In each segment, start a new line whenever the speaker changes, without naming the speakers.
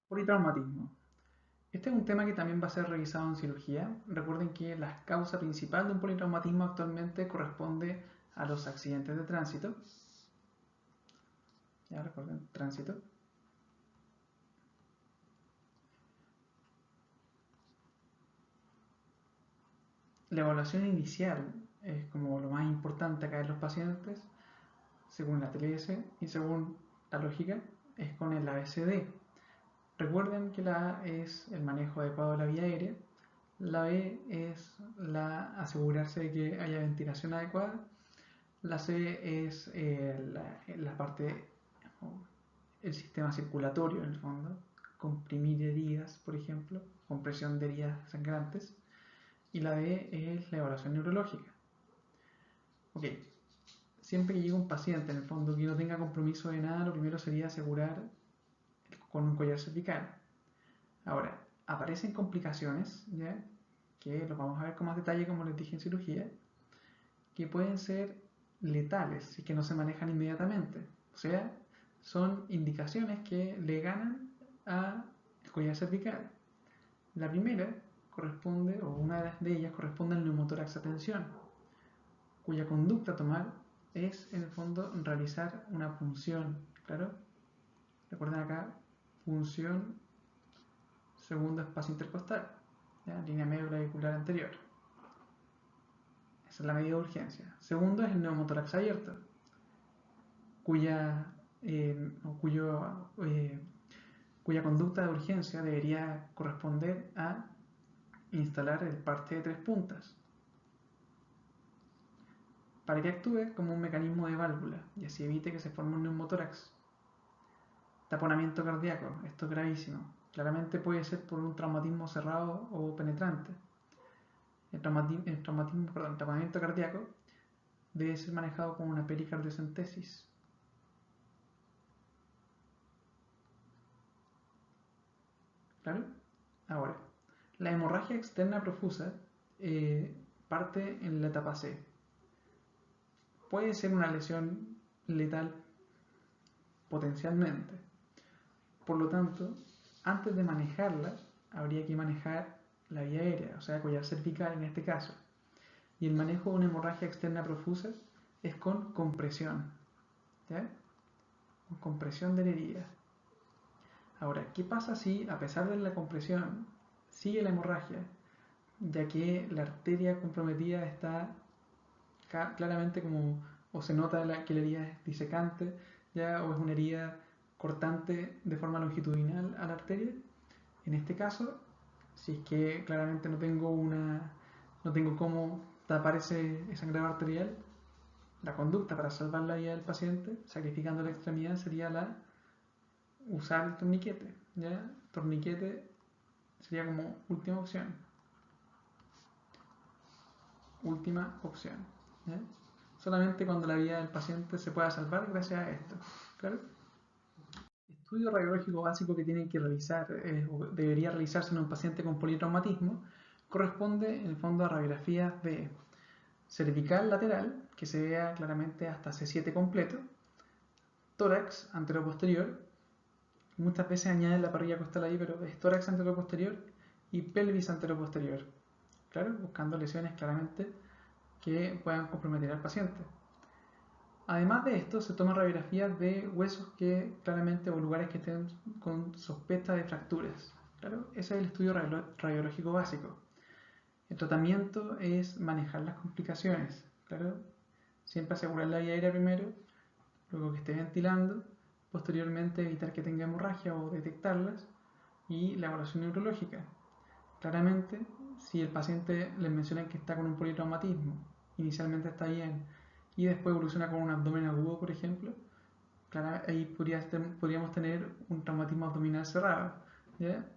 Politraumatismo. Este es un tema que también va a ser revisado en cirugía. Recuerden que la causa principal de un politraumatismo actualmente corresponde a los accidentes de tránsito. Ya recuerden, tránsito. La evaluación inicial es como lo más importante acá en los pacientes, según la TLS y según la lógica, es con el ABCD. Recuerden que la A es el manejo adecuado de la vía aérea, la B es asegurarse de que haya ventilación adecuada, la C es la parte, el sistema circulatorio en el fondo, comprimir heridas, por ejemplo, compresión de heridas sangrantes, y la D es la evaluación neurológica. Ok, siempre que llega un paciente en el fondo que no tenga compromiso de nada, lo primero sería asegurar con un collar cervical. Ahora, aparecen complicaciones, ¿ya? Que lo vamos a ver con más detalle, como les dije en cirugía, que pueden ser letales si que no se manejan inmediatamente. O sea, son indicaciones que le ganan al collar cervical. La primera corresponde, o una de ellas corresponde al neumotórax a tensión, cuya conducta a tomar es, en el fondo, realizar una punción. ¿Claro? Recuerden acá, punción segundo espacio intercostal, ¿ya? Línea medio clavicular anterior. Esa es la medida de urgencia. Segundo es el neumotórax abierto, cuya, cuyo, cuya conducta de urgencia debería corresponder a instalar el parte de 3 puntas para que actúe como un mecanismo de válvula y así evite que se forme un neumotórax. Taponamiento cardíaco, esto es gravísimo. Claramente puede ser por un traumatismo cerrado o penetrante. El taponamiento cardíaco debe ser manejado con una pericardiocentesis. ¿Claro? Ahora, la hemorragia externa profusa parte en la etapa C. Puede ser una lesión letal potencialmente. Por lo tanto, antes de manejarla, habría que manejar la vía aérea, o sea, collar cervical en este caso. Y el manejo de una hemorragia externa profusa es con compresión, ¿ya? Con compresión de la herida. Ahora, ¿qué pasa si, a pesar de la compresión, sigue la hemorragia, ya que la arteria comprometida está claramente como, o se nota que la herida es disecante, ¿ya? O es una herida cortante de forma longitudinal a la arteria? En este caso, si es que claramente no tengo cómo tapar ese sangrado arterial, la conducta para salvar la vida del paciente, sacrificando la extremidad, sería usar el torniquete. ¿Ya? Torniquete sería como última opción. Última opción. ¿Ya? Solamente cuando la vida del paciente se pueda salvar gracias a esto. ¿Claro? Estudio radiológico básico que tienen que realizar o debería realizarse en un paciente con politraumatismo corresponde en el fondo a radiografías de cervical lateral, que se vea claramente hasta C7 completo, tórax anteroposterior, muchas veces añaden la parrilla costal ahí, pero es tórax anteroposterior y pelvis anteroposterior, claro, buscando lesiones claramente que puedan comprometer al paciente. Además de esto, se toman radiografías de huesos que claramente, o lugares que estén con sospecha de fracturas. Claro, ese es el estudio radiológico básico. El tratamiento es manejar las complicaciones. Claro, siempre asegurar la vía aérea primero, luego que esté ventilando, posteriormente evitar que tenga hemorragia o detectarlas, y la evaluación neurológica. Claramente, si el paciente les mencionan que está con un politraumatismo, inicialmente está bien, y después evoluciona con un abdomen agudo, por ejemplo, claro, ahí podríamos tener un traumatismo abdominal cerrado, ¿ya?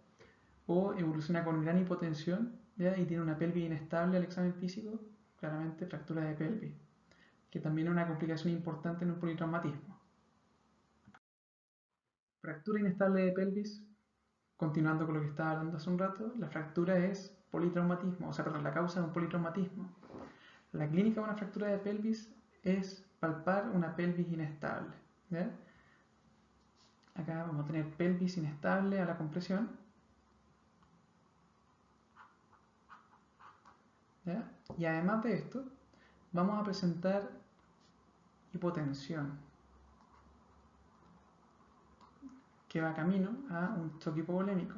O evoluciona con gran hipotensión, ¿ya? Y tiene una pelvis inestable al examen físico, claramente fractura de pelvis, que también es una complicación importante en un politraumatismo. Fractura inestable de pelvis, continuando con lo que estaba hablando hace un rato, la fractura es politraumatismo, o sea, perdón, la causa de un politraumatismo. La clínica de una fractura de pelvis es palpar una pelvis inestable, ¿ya? Acá vamos a tener pelvis inestable a la compresión. ¿Ya? Y además de esto, vamos a presentar hipotensión, que va camino a un choque hipovolémico.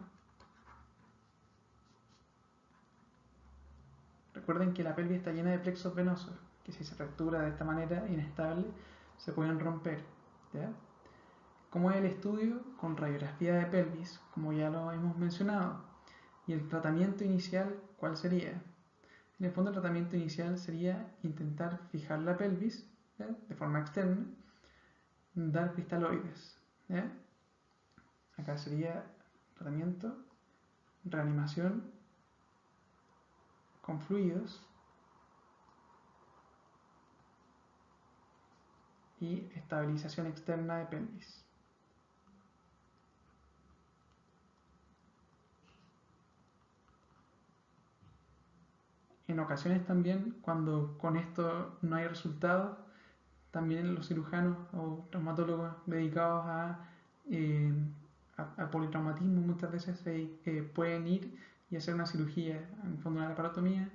Recuerden que la pelvis está llena de plexos venosos, que si se fractura de esta manera inestable, se pueden romper. ¿Ya? ¿Cómo es el estudio? Con radiografía de pelvis, como ya lo hemos mencionado. ¿Y el tratamiento inicial cuál sería? En el fondo el tratamiento inicial sería intentar fijar la pelvis, ¿ya? De forma externa, dar cristaloides. ¿Ya? Acá sería tratamiento, reanimación con fluidos y estabilización externa de pelvis. En ocasiones también, cuando con esto no hay resultados, también los cirujanos o traumatólogos dedicados al politraumatismo muchas veces pueden ir y hacer una cirugía, en el fondo una laparotomía,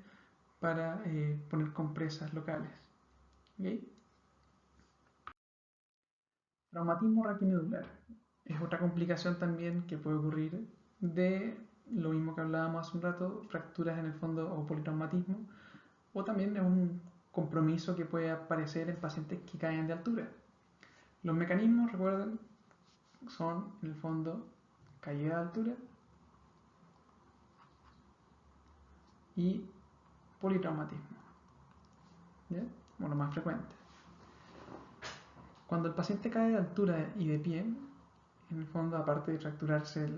para poner compresas locales. ¿Okay? Traumatismo raquimedular es otra complicación también que puede ocurrir de lo mismo que hablábamos hace un rato, fracturas en el fondo o politraumatismo, o también es un compromiso que puede aparecer en pacientes que caen de altura. Los mecanismos, recuerden, son en el fondo caída de altura y politraumatismo, ¿ya? Bueno, más frecuente. Cuando el paciente cae de altura y de pie, en el fondo, aparte de fracturarse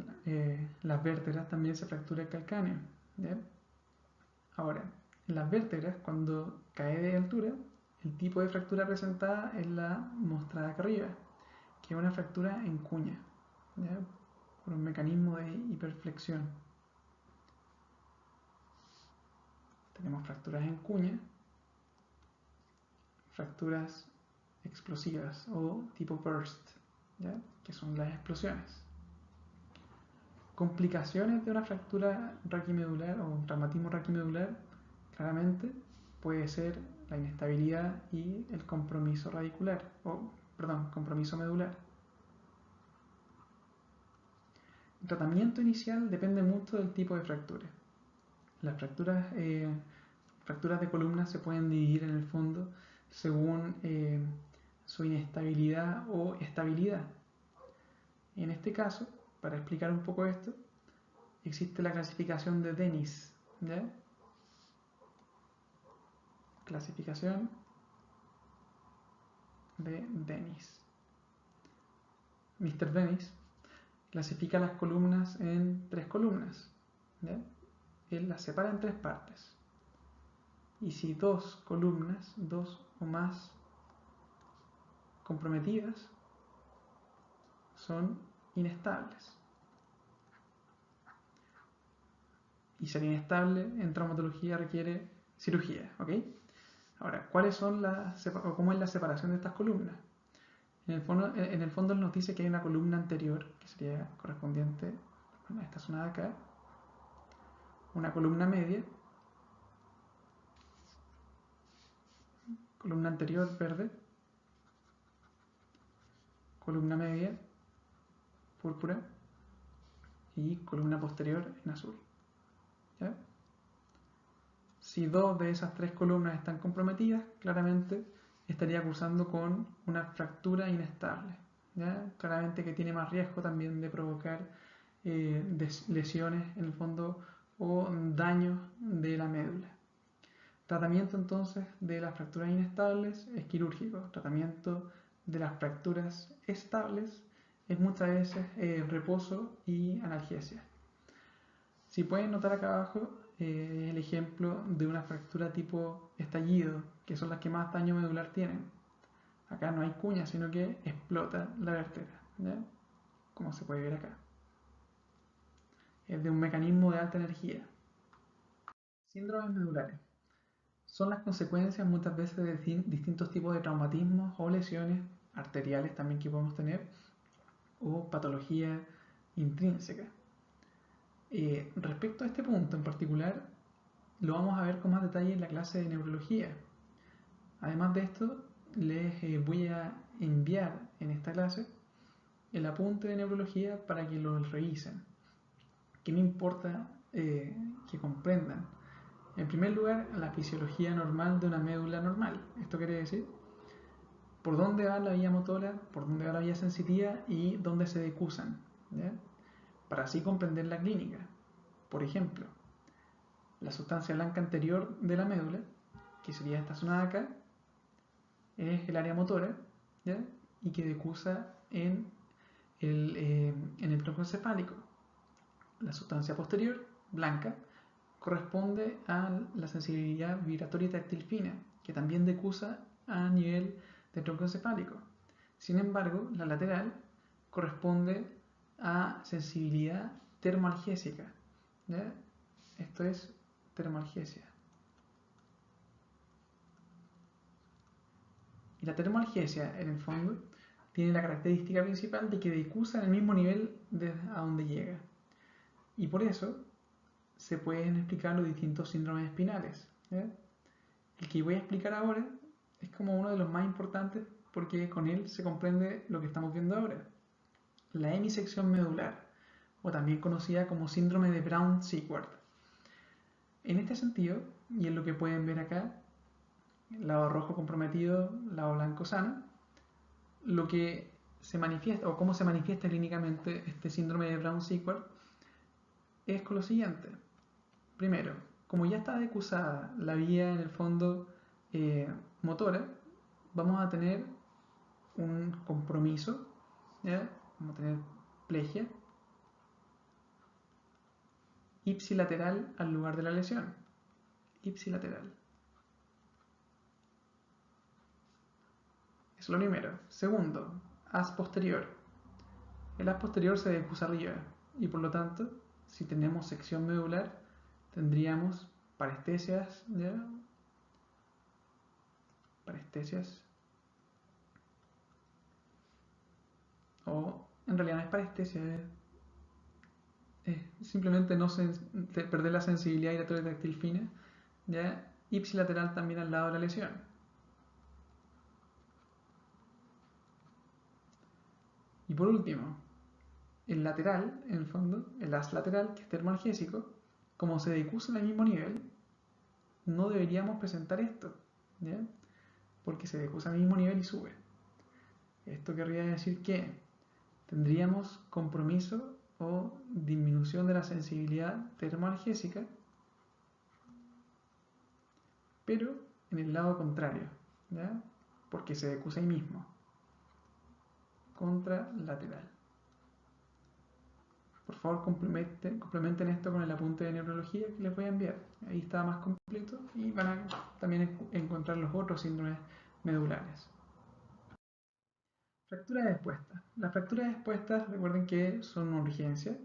las vértebras, también se fractura el calcáneo. ¿Ya? Ahora, en las vértebras, cuando cae de altura, el tipo de fractura presentada es la mostrada acá arriba, que es una fractura en cuña, ¿ya? Por un mecanismo de hiperflexión. Tenemos fracturas en cuña, fracturas explosivas o tipo burst, ¿ya? Que son las explosiones. Complicaciones de una fractura raquimedular o un traumatismo raquimedular, claramente puede ser la inestabilidad y el compromiso radicular, compromiso medular. El tratamiento inicial depende mucho del tipo de fractura. Las fracturas de columna se pueden dividir en el fondo según su inestabilidad o estabilidad. En este caso, para explicar un poco esto, existe la clasificación de Dennis, ¿ya? Clasificación de Dennis. Mr. Dennis clasifica las columnas en 3 columnas, ¿ya? Él las separa en 3 partes. Y si 2 columnas, 2 o más comprometidas, son inestables. Y ser inestable en traumatología requiere cirugía, ¿ok? Ahora, ¿cómo es la separación de estas columnas? En el fondo nos dice que hay una columna anterior, que sería correspondiente a esta zona de acá, una columna media, columna anterior verde, columna media púrpura y columna posterior en azul. ¿Ya? Si 2 de esas 3 columnas están comprometidas, claramente estaría cursando con una fractura inestable, ¿ya? Claramente que tiene más riesgo también de provocar lesiones en el fondo o daño de la médula. Tratamiento entonces de las fracturas inestables es quirúrgico. Tratamiento de las fracturas estables es muchas veces reposo y analgesia. Si pueden notar acá abajo el ejemplo de una fractura tipo estallido, que son las que más daño medular tienen. Acá no hay cuña, sino que explota la vértebra, ¿ya? Como se puede ver acá. Es de un mecanismo de alta energía. Síndromes medulares. Son las consecuencias muchas veces de distintos tipos de traumatismos o lesiones arteriales también que podemos tener, o patología intrínseca. Respecto a este punto en particular, lo vamos a ver con más detalle en la clase de neurología. Además de esto, les voy a enviar en esta clase el apunte de neurología para que lo revisen. ¿Qué me importa que comprendan? En primer lugar, la fisiología normal de una médula normal. Esto quiere decir por dónde va la vía motora, por dónde va la vía sensitiva y dónde se decusan, ¿ya? Para así comprender la clínica. Por ejemplo, la sustancia blanca anterior de la médula, que sería esta zona de acá, es el área motora, ¿ya? Y que decusa en el tronco encefálico. La sustancia posterior, blanca, corresponde a la sensibilidad vibratoria y táctil fina, que también decusa a nivel del tronco encefálico. Sin embargo, la lateral corresponde a sensibilidad termoalgésica, ¿ya? Esto es termoalgesia. Y la termoalgesia, en el fondo, tiene la característica principal de que decusa en el mismo nivel desde a donde llega. Y por eso se pueden explicar los distintos síndromes espinales, ¿ya? El que voy a explicar ahora es como uno de los más importantes porque con él se comprende lo que estamos viendo ahora. La hemisección medular, o también conocida como síndrome de Brown-Séquard. En este sentido, y en lo que pueden ver acá, lado rojo comprometido, lado blanco sano, lo que se manifiesta, o cómo se manifiesta clínicamente este síndrome de Brown-Séquard, es con lo siguiente. Primero, como ya está decusada la vía en el fondo motora, vamos a tener un compromiso, ¿ya? Vamos a tener plegia ipsilateral al lugar de la lesión. Ipsilateral. Eso es lo primero. Segundo, haz posterior. El haz posterior se decusa arriba y por lo tanto, si tenemos sección medular, tendríamos parestesias, ¿ya? Parestesias. O en realidad no es parestesia, simplemente no perder la sensibilidad vibratoria táctil fina, ¿ya? Ipsilateral también al lado de la lesión. Y por último, el lateral, en el fondo, el haz lateral, que es termoalgésico, como se decusa en el mismo nivel, no deberíamos presentar esto, ¿ya? Porque se decusa al mismo nivel y sube. Esto querría decir que tendríamos compromiso o disminución de la sensibilidad termoalgésica, pero en el lado contrario, ¿ya? Porque se decusa ahí mismo. Contralateral. Por favor, complementen esto con el apunte de neurología que les voy a enviar. Ahí está más completo y van a también encontrar los otros síndromes medulares. Fracturas expuestas. Las fracturas expuestas, recuerden que son una urgencia,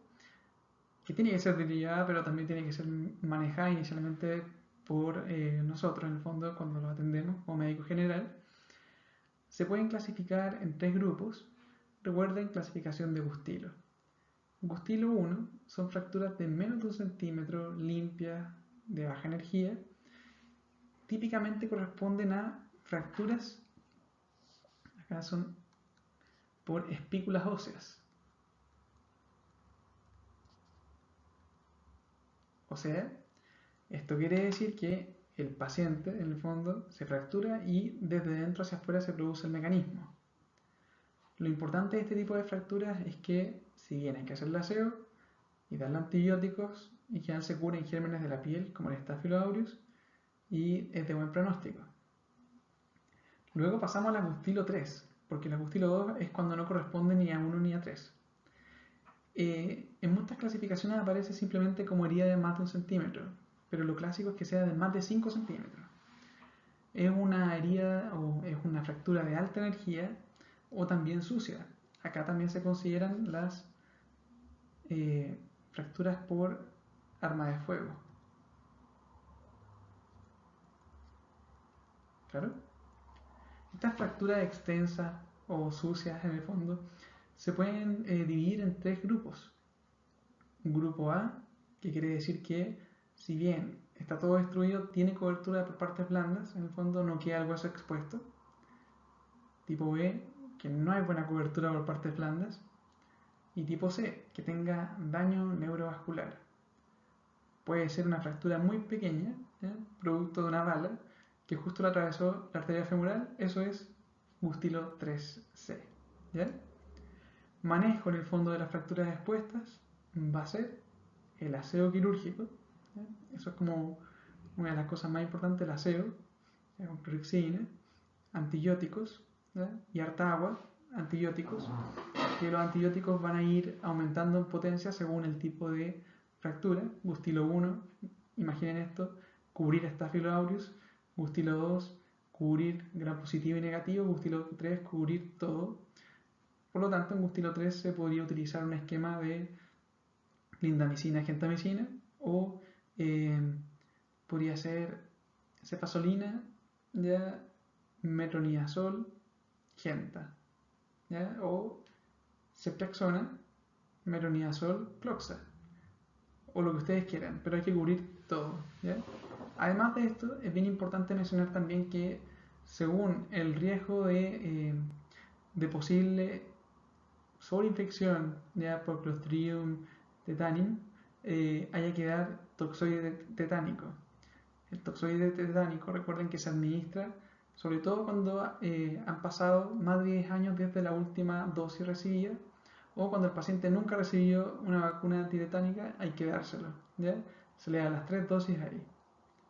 que tiene que ser derivada, pero también tiene que ser manejada inicialmente por nosotros, en el fondo, cuando lo atendemos como médico general. Se pueden clasificar en 3 grupos. Recuerden clasificación de Gustilo. Gustilo 1 son fracturas de menos de 1 centímetro, limpias, de baja energía. Típicamente corresponden a fracturas, acá son por espículas óseas. O sea, esto quiere decir que el paciente, en el fondo, se fractura y desde dentro hacia afuera se produce el mecanismo. Lo importante de este tipo de fracturas es que, si bien hay que hacerle aseo y darle antibióticos, en general se curan gérmenes de la piel, como el Staphylococcus aureus, y es de buen pronóstico. Luego pasamos a la Gustilo 3, porque la Gustilo 2 es cuando no corresponde ni a 1 ni a 3. En muchas clasificaciones aparece simplemente como herida de más de 1 centímetro, pero lo clásico es que sea de más de 5 centímetros. Es una herida o es una fractura de alta energía o también sucia. Acá también se consideran las fracturas por arma de fuego. ¿Claro? Estas fracturas extensas o sucias en el fondo se pueden dividir en 3 grupos. Un grupo A, que quiere decir que si bien está todo destruido, tiene cobertura por partes blandas, en el fondo no queda el hueso expuesto. Tipo B, que no hay buena cobertura por partes blandas. Y tipo C, que tenga daño neurovascular. Puede ser una fractura muy pequeña, producto de una bala, que justo le atravesó la arteria femoral, eso es Gustilo 3C. ¿Ya? Manejo en el fondo de las fracturas expuestas va a ser el aseo quirúrgico. ¿Ya? Eso es como una de las cosas más importantes, el aseo, con clorexidina, antibióticos, ¿ya? Y harta agua, antibióticos, que los antibióticos van a ir aumentando en potencia según el tipo de fractura. Gustilo 1, imaginen esto, cubrir Staphylococcus aureus. Gustilo 2, cubrir gram positivo y negativo. Gustilo 3, cubrir todo. Por lo tanto, en Gustilo 3 se podría utilizar un esquema de clindamicina, gentamicina, o podría ser cefazolina, ya, metronidazol, genta, ¿ya? O ceftriaxona, metronidazol, cloxa, o lo que ustedes quieran, pero hay que cubrir todo, ¿ya? Además de esto, es bien importante mencionar también que según el riesgo de posible sobreinfección, ya por Clostridium tetani, haya que dar toxoide tetánico. El toxoide tetánico, recuerden que se administra sobre todo cuando han pasado más de 10 años desde la última dosis recibida, o cuando el paciente nunca recibió una vacuna antitetánica, hay que dárselo, ¿ya? Se le da las 3 dosis ahí,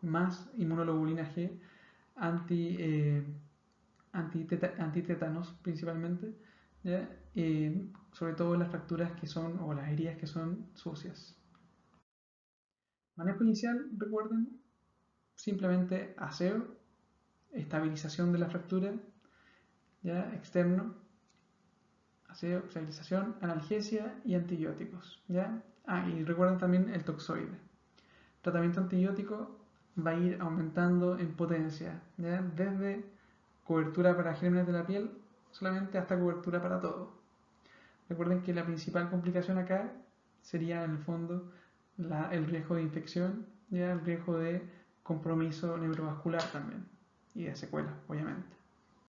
más inmunoglobulina G antitétanos principalmente, ¿ya? Sobre todo en las fracturas que son, o las heridas que son sucias. Manejo inicial, recuerden, simplemente aseo, estabilización de la fractura, ¿ya? Externo, aseo, estabilización, analgesia y antibióticos, ¿ya? Y recuerden también el toxoide. Tratamiento antibiótico va a ir aumentando en potencia, ¿ya? Desde cobertura para gérmenes de la piel solamente hasta cobertura para todo. Recuerden que la principal complicación acá sería en el fondo el riesgo de infección, ¿ya? El riesgo de compromiso neurovascular también y de secuelas, obviamente.